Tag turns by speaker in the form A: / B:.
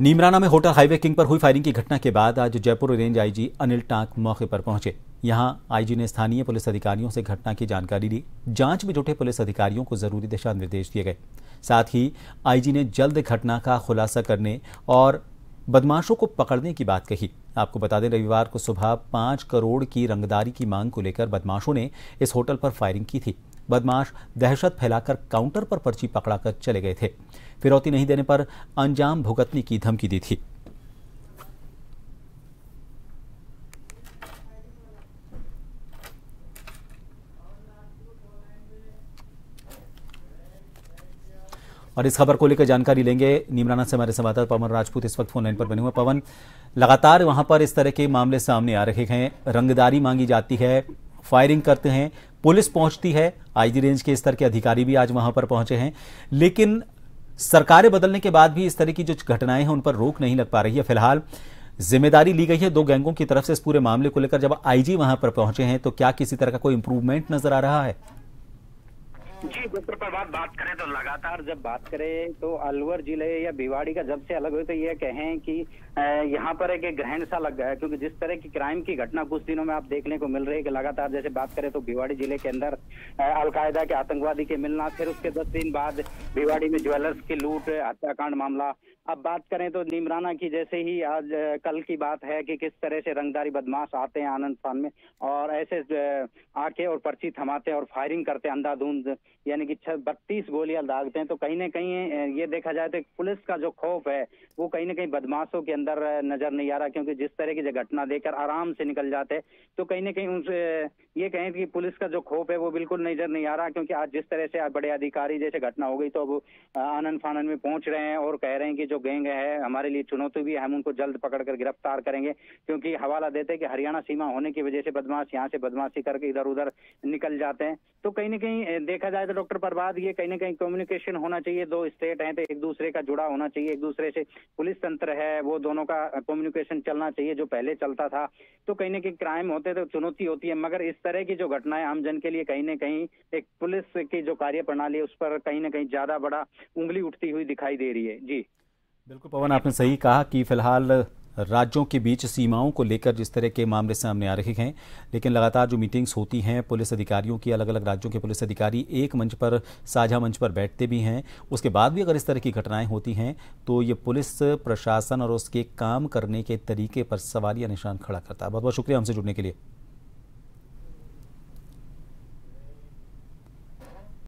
A: नीमराना में hotel highway king पर हुई फायरिंग की घटना के बाद आज Jaipur range IG Anil tank मौके पर पहुंचे। यहां आईजी ने स्थानीय पुलिस अधिकारियों से घटना की जानकारी ली। जांच में जुटे पुलिस अधिकारियों को जरूरी दिशा निर्देश दिए गए। साथ ही आईजी ने जल्द घटना का खुलासा करने और बदमाशों को पकड़ने की बात कही। आपको बता दें, रविवार को सुबह 5 करोड़ की रंगदारी की मांग को लेकर बदमाशों ने इस होटल पर फायरिंग की थी। बदमाश दहशत फैलाकर काउंटर पर पर्ची पकड़ाकर चले गए थे। फिरौती नहीं देने पर अंजाम भुगतने की धमकी दी थी। और इस खबर को लेकर जानकारी लेंगे। नीमराना से हमारे संवाददाता पवन राजपूत इस वक्त फोन लाइन पर बने हुए। पवन, लगातार वहां पर इस तरह के मामले सामने आ रहे हैं, रंगदारी मांगी जाती है, फायरिंग करते हैं, पुलिस पहुंचती है, आईजी रेंज के स्तर के अधिकारी भी आज वहां पर पहुंचे हैं, लेकिन सरकारें बदलने के बाद भी इस तरह की जो घटनाएं हैं उन पर रोक नहीं लग पा रही है। फिलहाल जिम्मेदारी ली गई है 2 गैंगों की तरफ से इस पूरे मामले को लेकर। जब आईजी वहां पर पहुंचे हैं तो क्या किसी तरह का कोई इंप्रूवमेंट नजर आ रहा है?
B: जी, डॉक्टर प्रभात, बात करें तो लगातार जब बात करें तो अलवर जिले या भिवाड़ी का जब से अलग हुए तो ये कहें कि यहाँ पर एक ग्रहण सा लग गया है, क्योंकि जिस तरह की क्राइम की घटना कुछ दिनों में आप देखने को मिल रही है कि लगातार जैसे बात करें तो भिवाड़ी जिले के अंदर अलकायदा के आतंकवादी के मिलना, फिर उसके 10 दिन बाद भिवाड़ी में ज्वेलर्स की लूट, हत्याकांड मामला। अब बात करें तो नीमराना की जैसे ही आज कल की बात है कि किस तरह से रंगदारी बदमाश आते हैं आनंद फान में और ऐसे आके और पर्ची थमाते हैं और फायरिंग करते हैं अंधाधुंध, यानी कि 32 गोलियां दागते हैं। तो कहीं ना कहीं ये देखा जाए तो पुलिस का जो खौफ है वो कहीं ना कहीं बदमाशों के अंदर नजर नहीं आ रहा, क्योंकि जिस तरह की घटना देखकर आराम से निकल जाते हैं। तो कहीं ना कहीं उनसे ये कहें कि पुलिस का जो खौफ है वो बिल्कुल नजर नहीं आ रहा, क्योंकि आज जिस तरह से बड़े अधिकारी जैसे घटना हो गई तो अब आनंद फानन में पहुंच रहे हैं और कह रहे हैं कि जो गैंग है हमारे लिए चुनौती भी है, हम उनको जल्द पकड़कर गिरफ्तार करेंगे, क्योंकि हवाला देते हैं कि हरियाणा सीमा होने की वजह से बदमाश यहाँ से बदमाशी करके इधर उधर निकल जाते हैं। तो कहीं ना कहीं देखा जाए तो डॉक्टर प्रभात, ये कहीं ना कहीं कम्युनिकेशन होना चाहिए। 2 स्टेट हैं तो एक दूसरे का जुड़ा होना चाहिए, एक दूसरे से पुलिस तंत्र है वो दोनों का कम्युनिकेशन चलना चाहिए जो पहले चलता था। तो कहीं ना कहीं क्राइम होते तो चुनौती होती है, मगर इस तरह की जो घटनाएं आमजन के लिए कहीं ना कहीं एक पुलिस की जो कार्य प्रणाली है उस पर कहीं ना कहीं ज्यादा बड़ा उंगली उठती हुई दिखाई दे रही है। जी
A: बिल्कुल पवन, आपने सही कहा कि फिलहाल राज्यों के बीच सीमाओं को लेकर जिस तरह के मामले सामने आ रहे हैं, लेकिन लगातार जो मीटिंग्स होती हैं पुलिस अधिकारियों की, अलग अलग राज्यों के पुलिस अधिकारी एक मंच पर, साझा मंच पर बैठते भी हैं, उसके बाद भी अगर इस तरह की घटनाएं होती हैं तो ये पुलिस प्रशासन और उसके काम करने के तरीके पर सवालिया निशान खड़ा करता है। बहुत बहुत शुक्रिया हमसे जुड़ने के लिए।